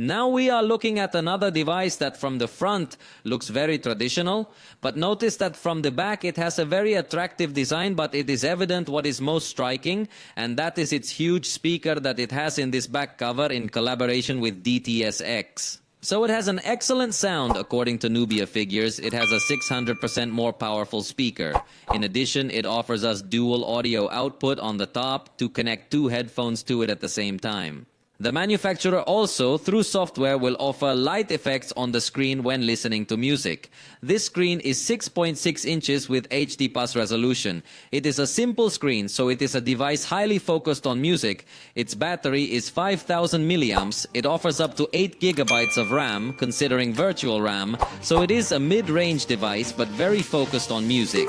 Now we are looking at another device that from the front looks very traditional, but notice that from the back it has a very attractive design, but it is evident what is most striking, and that is its huge speaker that it has in this back cover in collaboration with DTS-X. So it has an excellent sound according to Nubia figures. It has a 600% more powerful speaker. In addition, it offers us dual audio output on the top to connect two headphones to it at the same time. The manufacturer also, through software, will offer light effects on the screen when listening to music. This screen is 6.6 inches with HD+ resolution. It is a simple screen, so it is a device highly focused on music. Its battery is 5000 milliamps. It offers up to 8 gigabytes of RAM, considering virtual RAM, so it is a mid-range device but very focused on music.